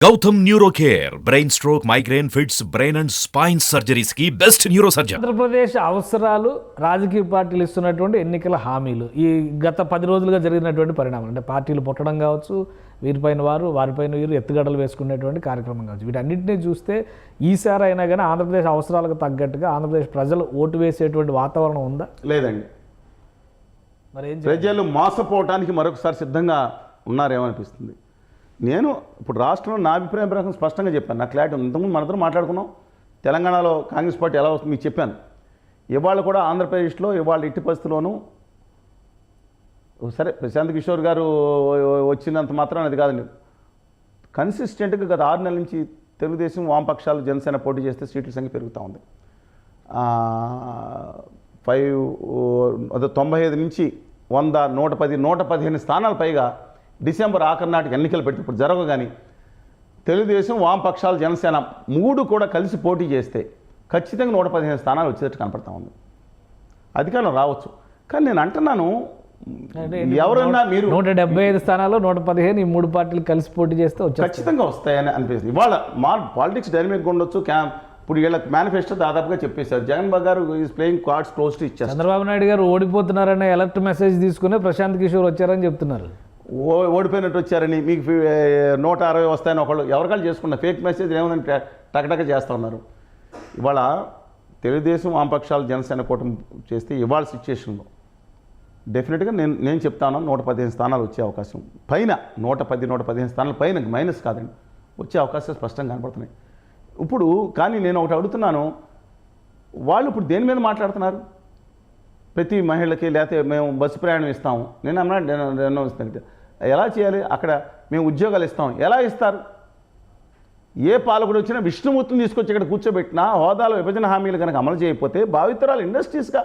Gautam neuro care brain stroke migraine fits brain and spine surgeries కి best neurosurgeon. Andhra Pradesh అవసరాలు రాజకీయ పార్టీలు ఇస్తున్నటువంటి ఎన్నికల హామీలు ఈ గత 10 రోజులుగా జరిగినటువంటి పరిణామాలు అంటే పార్టీలు పుట్టడం కావచ్చు, వీరిపైన వారు వారిపైన వీరు ఎత్తుగడలు వేసుకునేటువంటి కార్యక్రమం కావచ్చు. వీటన్నింటినీ చూస్తే ఈసారి అయినా కానీ ఆంధ్రప్రదేశ్ అవసరాలకు తగ్గట్టుగా ఆంధ్రప్రదేశ్ ప్రజలు ఓటు వేసేటువంటి వాతావరణం ఉందా? లేదండి. మరి ఏం ప్రజలు మోసపోవటానికి మరొకసారి సిద్ధంగా ఉన్నారేమనిపిస్తుంది. నేను ఇప్పుడు రాష్ట్రంలో నా అభిప్రాయం ప్రకారం స్పష్టంగా చెప్పాను. నా క్లారిటీ ఉంది. ఇంతకుముందు మనందరం మాట్లాడుకున్నాం. తెలంగాణలో కాంగ్రెస్ పార్టీ ఎలా వస్తుంది మీకు చెప్పాను. ఇవాళ కూడా ఆంధ్రప్రదేశ్లో ఇవాళ ఇట్టి పరిస్థితిలోనూ సరే ప్రశాంత్ కిషోర్ గారు వచ్చినంత మాత్రం అది కాదండి. కన్సిస్టెంట్గా గత 6 నెలల నుంచి తెలుగుదేశం వామపక్షాలు జనసేన పోటీ చేస్తే సీట్ల సంఖ్య పెరుగుతూ ఉంది. 95 నుంచి 100, 110, 115 స్థానాల పైగా డిసెంబర్ ఆఖరి నాటికి ఎన్నికలు పెడితే ఇప్పుడు జరగవు. కానీ తెలుగుదేశం వామపక్షాలు జనసేన 3 కూడా కలిసి పోటీ చేస్తే ఖచ్చితంగా 115 స్థానాలు వచ్చేటట్టు కనపడతా ఉంది. అధికారం రావచ్చు. కానీ నేను అంటున్నాను, ఎవరన్నా మీరు 175 స్థానాల్లో 115 ఈ 3 పార్టీలు కలిసి పోటీ చేస్తే ఖచ్చితంగా వస్తాయని అనిపిస్తుంది. ఇవాళ పాలిటిక్స్ డైనమిక్గా ఉండొచ్చు. ఇప్పుడు వీళ్ళ మేనిఫెస్టో దాదాపుగా చెప్పేశారు. జగన్ బాబు గారు is playing cards close to ఇచ్చారు. చంద్రబాబు నాయుడు గారు ఓడిపోతున్నారనే అలర్ట్ మెసేజ్ తీసుకునే ప్రశాంత్ కిషోర్ వచ్చారని చెప్తున్నారు. ఓడిపోయినట్టు వచ్చారని, మీకు 160 వస్తాయని ఒకళ్ళు ఎవరికాళ్ళు చేసుకున్న ఫేక్ మెసేజ్ ఏముందని టకటక చేస్తూ ఉన్నారు. ఇవాళ తెలుగుదేశం వామపక్షాలు జనసేన కూటమి చేస్తే ఇవాళ సిచ్యుయేషన్లో డెఫినెట్గా నేను చెప్తాను 115 స్థానాలు వచ్చే అవకాశం పైన 115 స్థానాల పైన మైనస్ కాదండి వచ్చే అవకాశాలు స్పష్టంగా కనపడుతున్నాయి. ఇప్పుడు కానీ నేను ఒకటి అడుగుతున్నాను, వాళ్ళు ఇప్పుడు దేని మీద మాట్లాడుతున్నారు? ప్రతి మహిళకి లేకపోతే మేము బస్సు ప్రయాణం ఇస్తాము. నేను ఇస్తాను. ఎలా చేయాలి? అక్కడ మేము ఉద్యోగాలు ఇస్తాం. ఎలా ఇస్తారు? ఏ పాలకుడు వచ్చినా విష్ణుమూర్తిని తీసుకొచ్చి ఇక్కడ కూర్చోబెట్టినా హోదాలో విభజన హామీలు కనుక అమలు చేయకపోతే భావితరాలు ఇండస్ట్రీస్గా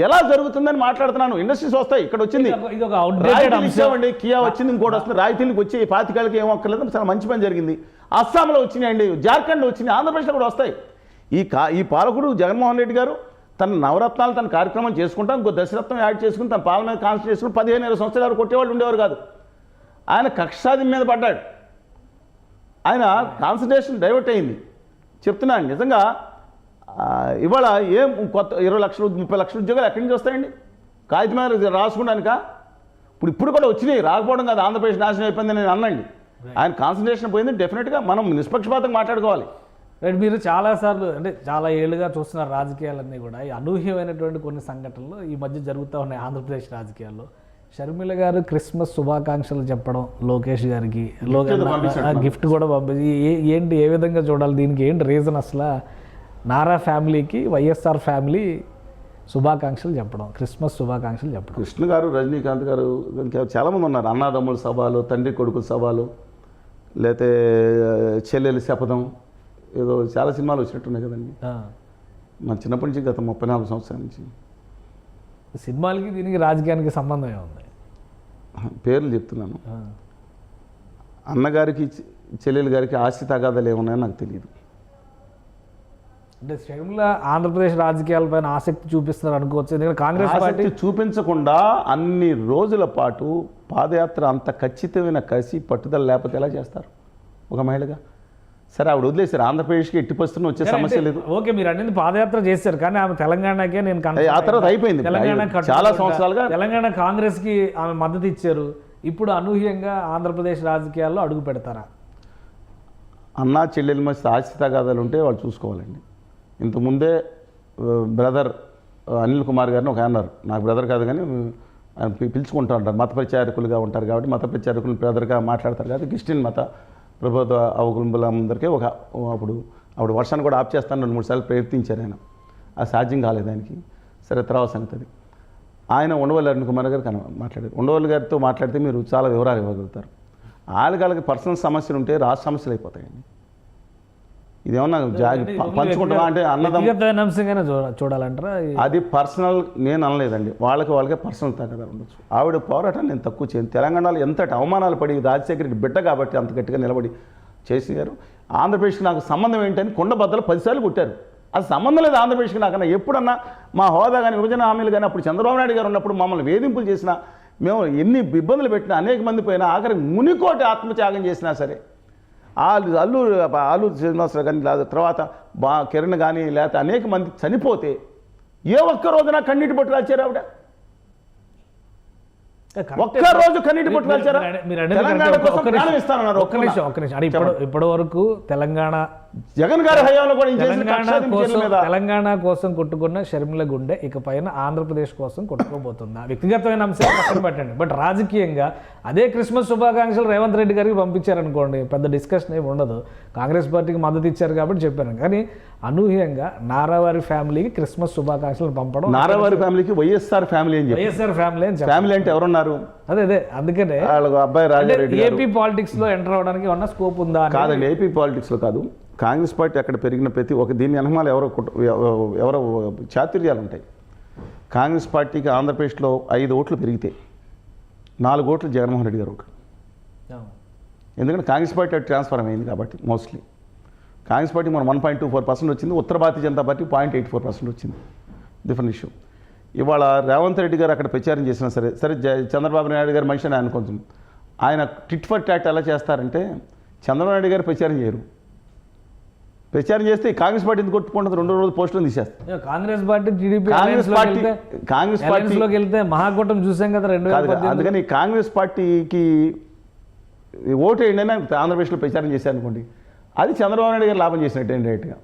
ఎలా జరుగుతుందని మాట్లాడుతున్నాను. ఇండస్ట్రీస్ వస్తాయి. ఇక్కడ వచ్చింది ఇచ్చామండి, కియా వచ్చింది, ఇంకోటి వస్తుంది. రాయితీలకు వచ్చి 25 ఏమో ఒక్కర్లేదు. చాలా మంచి పని జరిగింది. అస్సాంలో వచ్చినాయండి, జార్ఖండ్లో వచ్చినాయి, ఆంధ్రప్రదేశ్లో కూడా వస్తాయి. ఈ పాలకుడు జగన్మోహన్ రెడ్డి గారు తన నవరత్నాలు తన కార్యక్రమం చేసుకుంటాం, ఇంకో దశరత్నం యాడ్ చేసుకుని తన పాలన మీద కాన్సెప్ట్ చేసుకుని 15-20 సంవత్సరాలు కొట్టేవాళ్ళు ఉండేవారు కాదు. ఆయన కక్షాది మీద పడ్డాడు. ఆయన కాన్సన్ట్రేషన్ డైవర్ట్ అయింది. చెప్తున్నాను నిజంగా. ఇవాళ ఏం కొత్త 20 లక్షలు 30 లక్షల ఉద్యోగాలు ఎక్కడి నుంచి వస్తాయండి? కాగితం మీద రాసుకుంటానిక? ఇప్పుడు కూడా వచ్చినాయి, రాకపోవడం కాదు. ఆంధ్రప్రదేశ్ నాశనం అయిపోయిందని నేను అన్నండి. ఆయన కాన్సన్ట్రేషన్ పోయింది. డెఫినెట్గా మనం నిష్పక్షపాతంగా మాట్లాడుకోవాలి. రైట్. మీరు చాలాసార్లు అంటే చాలా ఏళ్ళుగా చూస్తున్న రాజకీయాలన్నీ కూడా ఈ అనూహ్యమైనటువంటి కొన్ని సంఘటనలు ఈ మధ్య జరుగుతూ ఉన్నాయి ఆంధ్రప్రదేశ్ రాజకీయాల్లో. షర్మిల గారు క్రిస్మస్ శుభాకాంక్షలు చెప్పడం లోకేష్ గారికి, గిఫ్ట్ కూడా పంపించి ఏంటి, ఏ విధంగా చూడాలి? దీనికి ఏంటి రీజన్? అసలు నారా ఫ్యామిలీకి వైఎస్ఆర్ ఫ్యామిలీ శుభాకాంక్షలు చెప్పడం, క్రిస్మస్ శుభాకాంక్షలు చెప్పడం. కృష్ణ గారు, రజనీకాంత్ గారు, ఇంకా చాలామంది ఉన్నారు. అన్నదమ్ముల సభలు, తండ్రి కొడుకుల సభలు, లేకపోతే చెల్లెలు శపథం, ఏదో చాలా సినిమాలు వచ్చినట్టున్నాయి కదండి. మన చిన్నప్పటి నుంచి గత 34 సంవత్సరాల నుంచి సినిమాలకి దీనికి రాజకీయానికి సంబంధం ఏముంది? పేర్లు చెప్తున్నాను. అన్నగారికి చెల్లెలు గారికి ఆస్తి తగాదాలు ఏమున్నాయో నాకు తెలియదు. అంటే షర్మిల ఆంధ్రప్రదేశ్ రాజకీయాలపైన ఆసక్తి చూపిస్తున్నారు అనుకోవచ్చు. ఎందుకంటే కాంగ్రెస్ పార్టీ చూపించకుండా అన్ని రోజుల పాటు పాదయాత్ర అంత ఖచ్చితమైన కసి పట్టుదల లేకపోతే ఎలా చేస్తారు ఒక మహిళగా? సరే, ఆవిడ వదిలేశారు. ఆంధ్రప్రదేశ్కి ఎట్టి పరిస్థితుల్లో వచ్చే సమస్య లేదు. ఓకే, మీరు అన్ని పాదయాత్ర చేశారు, కానీ ఆమె తెలంగాణకే నేను ఆ తర్వాత అయిపోయింది. చాలా సంవత్సరాలుగా తెలంగాణ కాంగ్రెస్కి ఆమె మద్దతు ఇచ్చారు. ఇప్పుడు అనూహ్యంగా ఆంధ్రప్రదేశ్ రాజకీయాల్లో అడుగు పెడతారా? అన్నా చెల్లెల మధ్య ఆస్తి తగాదాలు ఉంటే వాళ్ళు చూసుకోవాలండి. ఇంతకుముందే బ్రదర్ అనిల్ కుమార్ గారిని ఒక అన్నారు. నాకు బ్రదర్ కాదు కానీ ఆయన పిలుచుకుంటూ ఉంటారు. మత ప్రచారకులుగా ఉంటారు కాబట్టి మత ప్రచారకులు బ్రదర్గా మాట్లాడతారు కాబట్టి క్రిస్టియన్ మత ప్రభుత్వ అవకులందరికీ అప్పుడు వర్షాన్ని కూడా ఆఫ్ చేస్తాను 2-3 సార్లు ప్రయత్నించారు. ఆయన అది సాధ్యం కాలేదు ఆయనకి. సరే, తర్వాత సంగతి. ఆయన ఉండవల్లి అరుణ్ కుమార్ గారు మాట్లాడారు. ఉండవల్లి గారితో మాట్లాడితే మీరు చాలా వివరాలు ఇవ్వగలుగుతారు. వాళ్ళకి పర్సనల్ సమస్యలు ఉంటే రాష్ట్ర సమస్యలు అయిపోతాయండి. ఇదేమన్నా పంచుకుంటామా అంటే అన్నదమ్ముగా చూడాలంటారా? అది పర్సనల్ నేను అనలేదండి. వాళ్ళకే పర్సనల్ తగ్గదాలు ఉండొచ్చు. ఆవిడ పోరాటాన్ని నేను తక్కువ చేయను. తెలంగాణలో ఎంతటి అవమానాలు పడి రాజశేఖరికి బిడ్డ కాబట్టి అంత గట్టిగా నిలబడి చేసారు. ఆంధ్రప్రదేశ్కి నాకు సంబంధం ఏంటని కొండబద్దలు 10 సార్లు కొట్టారు. అది సంబంధం లేదు ఆంధ్రప్రదేశ్కి నాకన్నా. ఎప్పుడన్నా మా హోదా కానీ విభజన హామీలు కానీ అప్పుడు చంద్రబాబు నాయుడు గారు ఉన్నప్పుడు మమ్మల్ని వేధింపులు చేసినా, మేము ఎన్ని ఇబ్బందులు పెట్టినా, అనేక మంది పోయినా, ఆఖరికి మునికోటి ఆత్మత్యాగం చేసినా సరే అల్లు శ్రీనివాసరావు కానీ లేదా తర్వాత కిరణ్ కానీ లేకపోతే అనేక మంది చనిపోతే ఏ ఒక్క రోజున కన్నీటి బొట్టు రాల్చారు ఆవిడ? ఒక్క రోజు కన్నీటి బొట్టు రాల్చారా? తెలంగాణ కోసం ప్రాణం ఇస్తానన్నారు. ఒక్క నిమిషం. ఇప్పటి వరకు తెలంగాణ జగన్ గారి హయాంలో కూడా తెలంగాణ కోసం కొట్టుకున్న షర్మిల గుండె ఇక పైన ఆంధ్రప్రదేశ్ కోసం కొట్టుకోబోతుందా? వ్యక్తిగతమైన అంశాలు పక్కన పెట్టండి, బట్ రాజకీయంగా అదే క్రిస్మస్ శుభాకాంక్షలు రేవంత్ రెడ్డి గారికి పంపించారనుకోండి, పెద్ద డిస్కషన్ ఏమి ఉండదు. కాంగ్రెస్ పార్టీకి మద్దతు ఇచ్చారు కాబట్టి చెప్పాను. కానీ అనూహ్యంగా నారావారి ఫ్యామిలీకి క్రిస్మస్ శుభాకాంక్షలు పంపడం, నారావారి ఫ్యామిలీకి వైఎస్ఆర్ ఫ్యామిలీ అని వైఎస్ఆర్ ఫ్యామిలీ అని ఫ్యామిలీ అంటే ఎవరున్నారు? అదే అందుకనే అబ్బాయి రాజారెడ్డి ఏపీ పాలిటిక్స్ లో ఎంటర్ అవడానికి ఏమన్నా స్కోప్ ఉందా? కాదండి, ఏపీ పాలిటిక్స్ లో కాదు. కాంగ్రెస్ పార్టీ అక్కడ పెరిగిన ప్రతి ఒక్క దీని వెనకమాల ఎవరో చాతుర్యాలు ఉంటాయి. కాంగ్రెస్ పార్టీకి ఆంధ్రప్రదేశ్లో 5 ఓట్లు పెరిగితే 4 ఓట్లు జగన్మోహన్ రెడ్డి గారు ఓట్లు. ఎందుకంటే కాంగ్రెస్ పార్టీ అటు ట్రాన్స్ఫర్ అయింది కాబట్టి మోస్ట్లీ కాంగ్రెస్ పార్టీ మనం 1.24% వచ్చింది, ఉత్తర భారతీయ జనతా పార్టీ 0.84% వచ్చింది. Different issue. ఇవాళ రేవంత్ రెడ్డి గారు అక్కడ ప్రచారం చేసినా సరే చంద్రబాబు నాయుడు గారు మనిషి అని అనుకుంటుంది. ఆయన టిట్ ఫర్ టాట్ ఎలా చేస్తారంటే చంద్రబాబు నాయుడు గారు ప్రచారం చేయరు. ప్రచారం చేస్తే కాంగ్రెస్ పార్టీ ఎందుకు కొట్టుకుంటుంది? 2 రోజులు పోస్టులు తీసేస్తారు. కాంగ్రెస్ పార్టీ టీడీపీ కాంగ్రెస్ పార్టీలోకి వెళ్తే మహాకూటమి చూసాం కదా 2018. అందుకని కాంగ్రెస్ పార్టీకి ఓటు వేయండి అని ఆంధ్రప్రదేశ్లో ప్రచారం చేశారు అనుకోండి, అది చంద్రబాబు నాయుడు గారు లాభం చేసినట్టు డైరెక్ట్గా.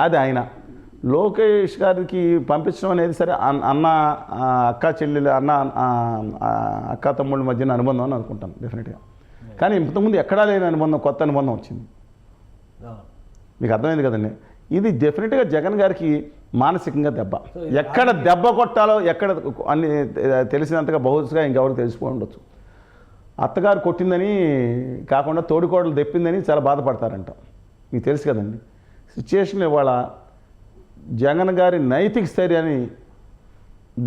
అది ఆయన లోకేష్ గారికి పంపించడం అనేది సరే అన్న అక్క చెల్లెలు అక్క తమ్ముళ్ళ మధ్యన అనుబంధం అని అనుకుంటాను డెఫినెట్గా. కానీ ఇంతకుముందు ఎక్కడా లేని అనుబంధం, కొత్త అనుబంధం వచ్చింది. మీకు అర్థమైంది కదండి. ఇది డెఫినెట్గా జగన్ గారికి మానసికంగా దెబ్బ. ఎక్కడ దెబ్బ కొట్టాలో ఎక్కడ అన్ని తెలిసినంతగా బహుశా ఇంకెవరికి తెలిసిపోయి ఉండొచ్చు. అత్తగారు కొట్టిందని కాకుండా తోడికోడలు తెప్పిందని చాలా బాధపడతారంట. మీకు తెలుసు కదండి. సిచ్యుయేషన్ ఇవాళ జగన్ గారి నైతిక స్థైర్యాన్ని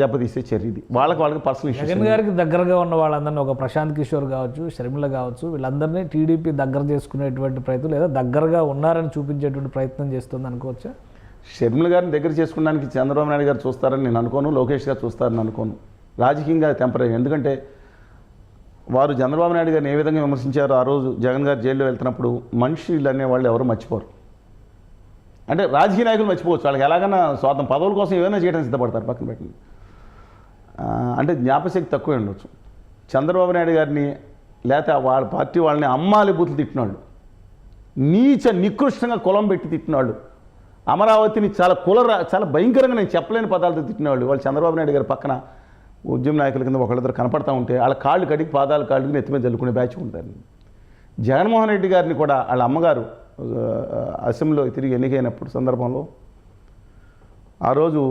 దెబ్బతీసే చర్య ఇది. వాళ్ళకి పర్సనల్ ఇష్యూ. జగన్ గారికి దగ్గరగా ఉన్న వాళ్ళందరినీ, ఒక ప్రశాంత్ కిషోర్ కావచ్చు, షర్మిల కావచ్చు, వీళ్ళందరినీ టీడీపీ దగ్గర చేసుకునేటువంటి ప్రయత్నం లేదా దగ్గరగా ఉన్నారని చూపించేటువంటి ప్రయత్నం చేస్తుంది అనుకోవచ్చా? షర్మిల గారిని దగ్గర చేసుకోవడానికి చంద్రబాబు నాయుడు గారు చూస్తారని నేను అనుకోను, లోకేష్ గారు చూస్తారని అనుకోను. రాజకీయంగా టెంపరీ. ఎందుకంటే వారు చంద్రబాబు నాయుడు గారిని ఏ విధంగా విమర్శించారో ఆ రోజు జగన్ గారు జైల్లో వెళ్తున్నప్పుడు మనుషులు అనేవాళ్ళు ఎవరు మర్చిపోరు. అంటే రాజకీయ నాయకులు మర్చిపోవచ్చు, వాళ్ళకి ఎలాగైనా స్వార్థం పదవుల కోసం ఏమైనా చేయడానికి సిద్ధపడతారు, పక్కన పెట్టండి. అంటే జ్ఞాపశక్తి తక్కువే ఉండొచ్చు. చంద్రబాబు నాయుడు గారిని లేకపోతే వాళ్ళ పార్టీ వాళ్ళని అమ్మాలి బూతులు తిట్టినాళ్ళు, నికృష్టంగా కులం పెట్టి తిట్టినాళ్ళు, అమరావతిని చాలా భయంకరంగా నేను చెప్పలేని పదాలతో తిట్టినవాళ్ళు వాళ్ళు చంద్రబాబు నాయుడు గారి పక్కన ఉద్యమ నాయకుల కింద ఒకళ్ళిద్దరు కనపడతా ఉంటే వాళ్ళ కాళ్ళు కడిగి పాదాలు కాళ్ళకి నెత్తి మీద జల్లుకునే బ్యాచ్ ఉంటారు. జగన్మోహన్ రెడ్డి గారిని కూడా వాళ్ళ అమ్మగారు అసెంబ్లీలో తిరిగి ఎన్నికైనప్పుడు సందర్భంలో ఆ రోజు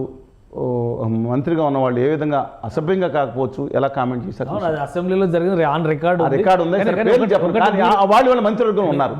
మంత్రిగా ఉన్న వాళ్ళు ఏ విధంగా అసభ్యంగా కాకపోవచ్చు ఎలా కామెంట్ చేశారు. అసెంబ్లీలో జరిగిన రికార్డు ఉంది. వాళ్ళు మంత్రివర్గం ఉన్నారు.